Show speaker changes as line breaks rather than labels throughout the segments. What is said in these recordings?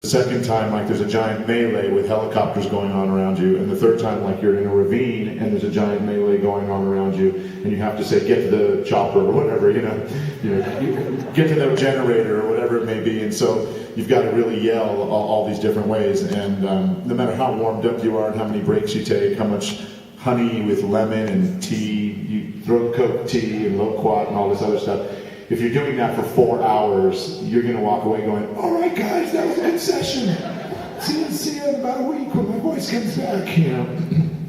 second time, like there's a giant melee with helicopters going on around you, and the third time, like you're in a ravine and there's a giant melee going on around you, and you have to say, get to the chopper or whatever, get to the generator or whatever it may be, and so you've got to really yell all these different ways, and no matter how warmed up you are and how many breaks you take, how much honey with lemon and tea, you throw Coke tea and loquat and all this other stuff. If you're doing that for 4 hours, you're going to walk away going, all right, guys, that was a good session. See you in about a week when my voice comes back,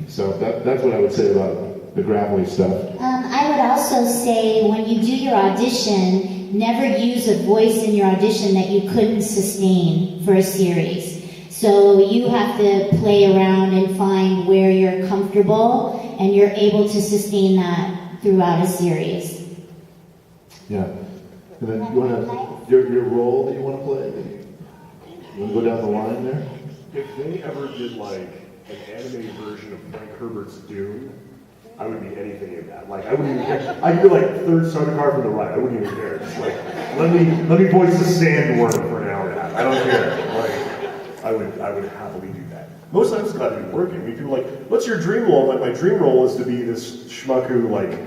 So that's what I would say about the gravelly stuff.
I would also say when you do your audition, never use a voice in your audition that you couldn't sustain for a series. So you have to play around and find where you're comfortable and you're able to sustain that throughout a series.
Yeah. And then you want to, your role that you want to play? You want to go down the line there?
If they ever did like an anime version of Frank Herbert's Dune, I would be anything in that. Like I wouldn't even care. I could be like third starter car from the right. I wouldn't even care. Just like let me voice the sandworm for an hour and a half. I don't care. Like I would happily do that. Most times it's not even working. We do like, what's your dream role? Like my dream role is to be this schmuck who like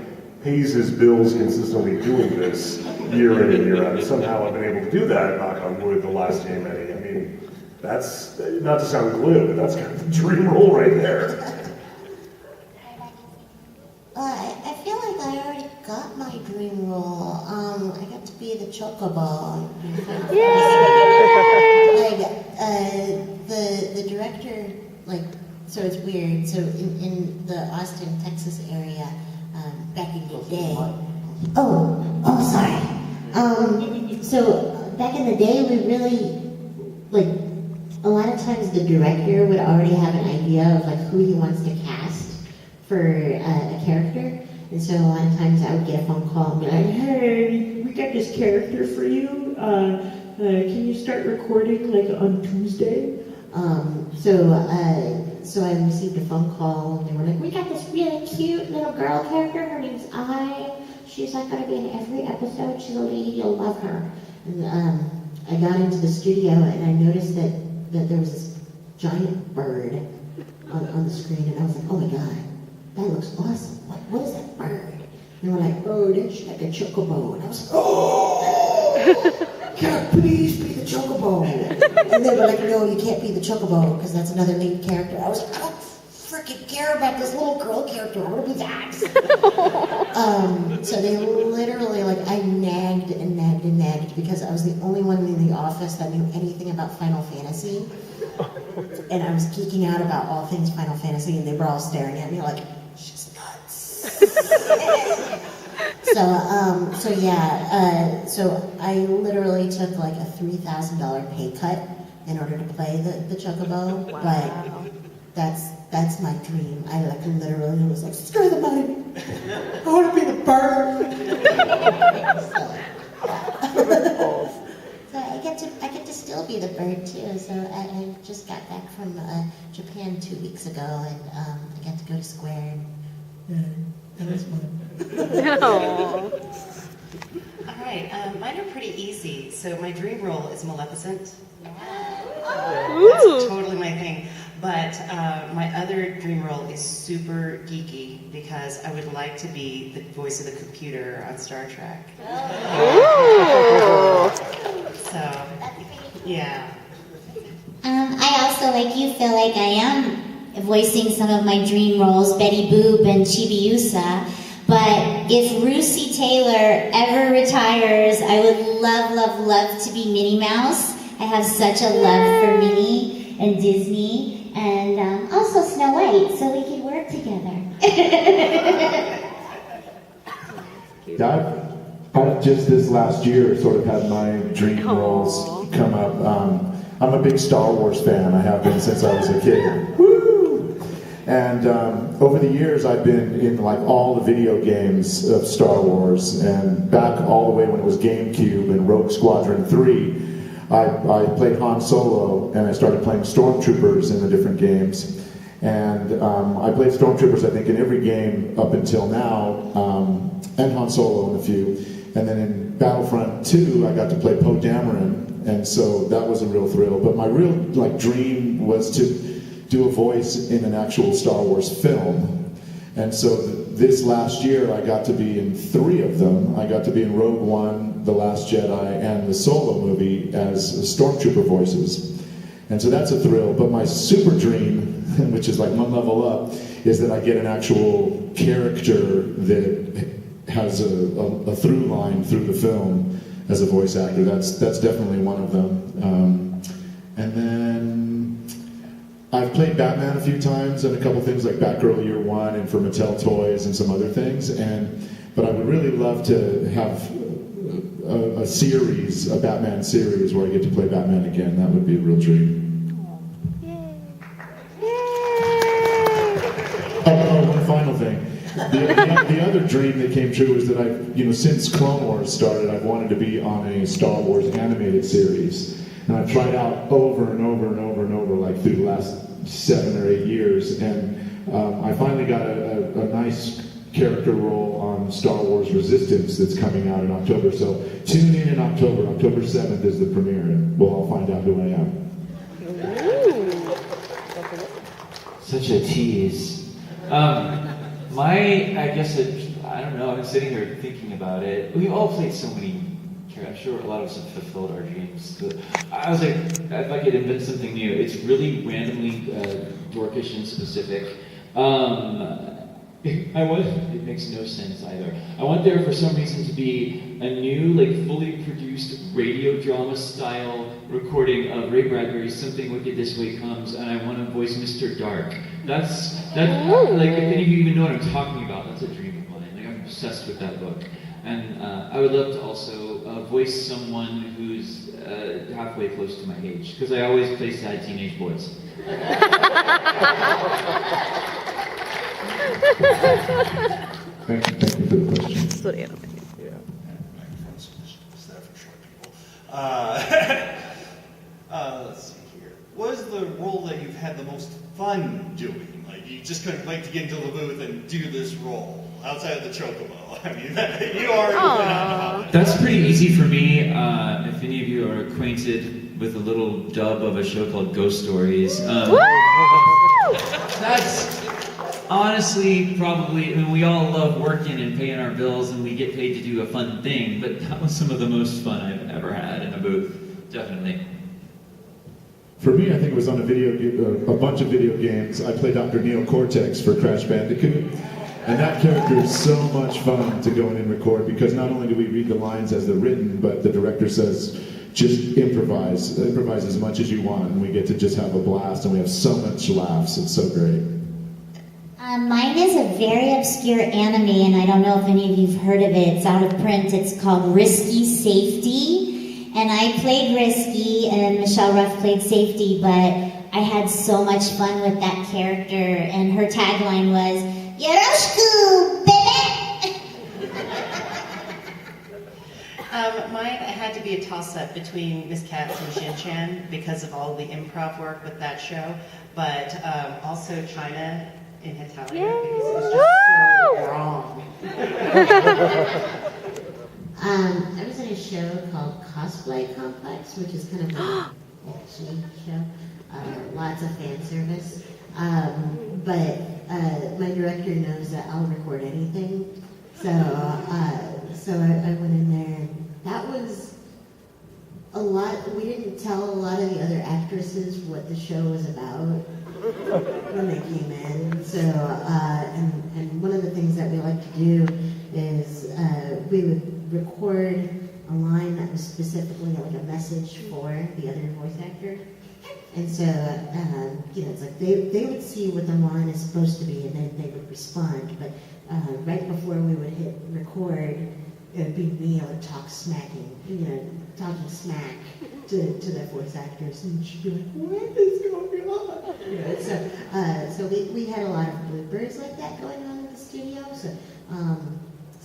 pays his bills consistently doing this year in and year out. And somehow I've been able to do that, knock on wood, the last game any. I mean, that's, not to sound glib, but that's kind of the dream role right there.
I feel like I already got my dream role. I got to be the chocobo. The director, so it's weird. So in the Austin, Texas area, back in the day. So back in the day, we really, a lot of times the director would already have an idea of who he wants to cast for a character. And so a lot of times I would get a phone call and be like, hey, we got this character for you. Can you start recording on Tuesday? So I received a phone call and they were like, we got this really cute little girl character. Her name's I. She's going to be in every episode. She's a lady. You'll love her. And I got into the studio and I noticed that there was this giant bird on the screen, and I was like, oh my god, that looks awesome. What is that bird? And they were like, oh, that's like a chocobo. And I was like, oh, God, please be the chocobo. And they were like, no, you can't be the chocobo because that's another lead character. I was like, I don't freaking care about this little girl character. I want to be that. So they literally, I nagged and nagged and nagged because I was the only one in the office that knew anything about Final Fantasy. And I was geeking out about all things Final Fantasy, and they were all staring at me like, she's nuts. So I literally took a $3,000 pay cut in order to play the chocobo. Wow. But that's my dream. I literally was like, screw the money. I want to be the bird. So I get to still be the bird too. So I just got back from Japan 2 weeks ago, and I got to go to Square. And that was fun.
All right, mine are pretty easy. So my dream role is Maleficent. That's totally my thing. But my other dream role is super geeky because I would like to be the voice of the computer on Star Trek. So, yeah.
I also, like you, feel like I am voicing some of my dream roles, Betty Boop and Chibiusa. But if Russi Taylor ever retires, I would love to be Minnie Mouse. I have such a love for Minnie and Disney, and also Snow White, so we could work together.
I've just this last year sort of had my dream roles come up. I'm a big Star Wars fan. I have been since I was a kid. Woo! And over the years, I've been in all the video games of Star Wars, and back all the way when it was GameCube and Rogue Squadron 3. I played Han Solo, and I started playing Stormtroopers in the different games. And I played Stormtroopers, I think, in every game up until now, and Han Solo in a few. And then in Battlefront 2, I got to play Poe Dameron, And so that was a real thrill. But my real dream was to do a voice in an actual Star Wars film. And so this last year, I got to be in 3 of them. I got to be in Rogue One, The Last Jedi, and the Solo movie as Stormtrooper voices. And so that's a thrill. But my super dream, which is like one level up, is that I get an actual character that has a through line through the film as a voice actor. That's definitely one of them. And then I've played Batman a few times and a couple things like Batgirl Year One and for Mattel Toys and some other things. But I would really love to have a series, a Batman series, where I get to play Batman again. That would be a real dream. Oh, one final thing. The other dream that came true is that since Clone Wars started, I've wanted to be on a Star Wars animated series. And I've tried out over and over and over and over, like through the last 7 or 8 years. And I finally got a nice character role on Star Wars Resistance that's coming out in October. So tune in October. October 7th is the premiere, and we'll all find out who I am.
Such a tease. I guess I don't know, I'm sitting here thinking about it. We've all played so many characters. I'm sure a lot of us have fulfilled our dreams. I was like, if I could invent something new, it's really randomly dorkish and specific. It makes no sense either. I want there for some reason to be a new, fully produced radio drama style recording of Ray Bradbury's Something Wicked This Way Comes, and I want to voice Mr. Dark. If any of you even know what I'm talking about, that's a dream of mine. I'm obsessed with that book. And I would love to also voice someone who's halfway close to my age, because I always play sad teenage boys.
Thank you for the question.
That's what anime.
Yeah. Is that for short people? Let's see here. What is the role that you've had the most fun doing? Like, you just couldn't wait to get into the booth and do this role outside of the Chocobo. I mean, you already went on.
That's pretty easy for me. If any of you are acquainted with a little dub of a show called Ghost Stories, that's honestly probably, we all love working and paying our bills and we get paid to do a fun thing, but that was some of the most fun I've ever had in a booth, definitely.
For me, I think it was on a bunch of video games. I played Dr. Neo Cortex for Crash Bandicoot. And that character is so much fun to go in and record, because not only do we read the lines as they're written, but the director says, just improvise as much as you want, and we get to just have a blast, and we have so much laughs. It's so great.
Mine is a very obscure anime, and I don't know if any of you have heard of it. It's out of print. It's called Risky Safety, and I played Risky, and Michelle Ruff played Safety, but I had so much fun with that character, and her tagline was, Yoroshiku, baby!
Mine had to be a toss-up between Miss Katz and Shin-Chan because of all the improv work with that show, but also China in Hitalia because it was just so wrong.
I was in a show called Cosplay Complex, which is kind of an action show. Lots of fan service. But my director knows that I'll record anything. So I went in there, and that was a lot. We didn't tell a lot of the other actresses what the show was about when they came in. So, and one of the things that we like to do is we would record a line that was specifically like a message for the other voice actor. And so, it's like they would see what the line is supposed to be, and then they would respond. But right before we would hit record, it would be me talking smack to the voice actors, and she'd be like, "What is going on?" So we had a lot of bloopers like that going on in the studio. So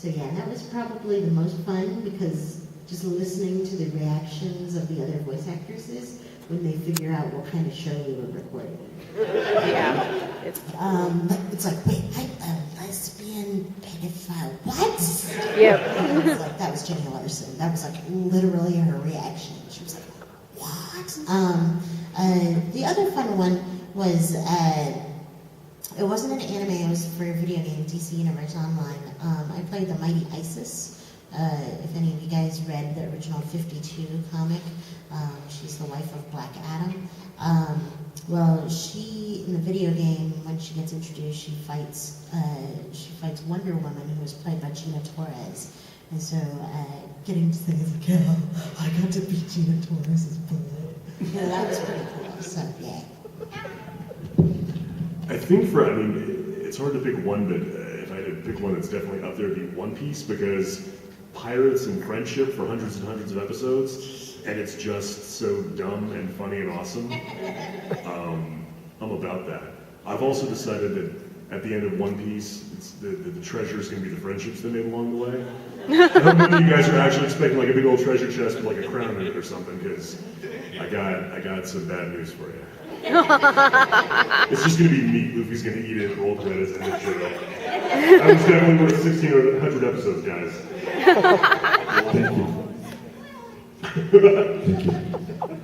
yeah, that was probably the most fun, because just listening to the reactions of the other voice actresses when they figure out what kind of show we were recording.
Yeah.
It's like, wait, I'm a lesbian pedophile. What?
Yep.
That was Jenny Larson. That was like literally her reaction. She was like, The other fun one was, it wasn't an anime, it was for a video game, DC Universe Online. I played the Mighty Isis. If any of you guys read the original 52 comic, she's the wife of Black Adam. Well, she, in the video game, when she gets introduced, she fights Wonder Woman, who was played by Gina Torres. And so, getting to things like, yeah, I got to beat Gina Torres' butt. That was pretty cool, so yeah.
I think it's hard to pick one, but if I had to pick one that's definitely up there, it'd be One Piece, because pirates and friendship for hundreds and hundreds of episodes, and it's just so dumb and funny and awesome. I'm about that. I've also decided that at the end of One Piece, the treasure is going to be the friendships they made along the way. I don't know that you guys are actually expecting like a big old treasure chest with like a crown in it or something, because I got some bad news for you. It's just going to be meat. Luffy's going to eat it, roll credits, and it's show. That was definitely worth 1,600 episodes, guys.
Thank you. Thank you.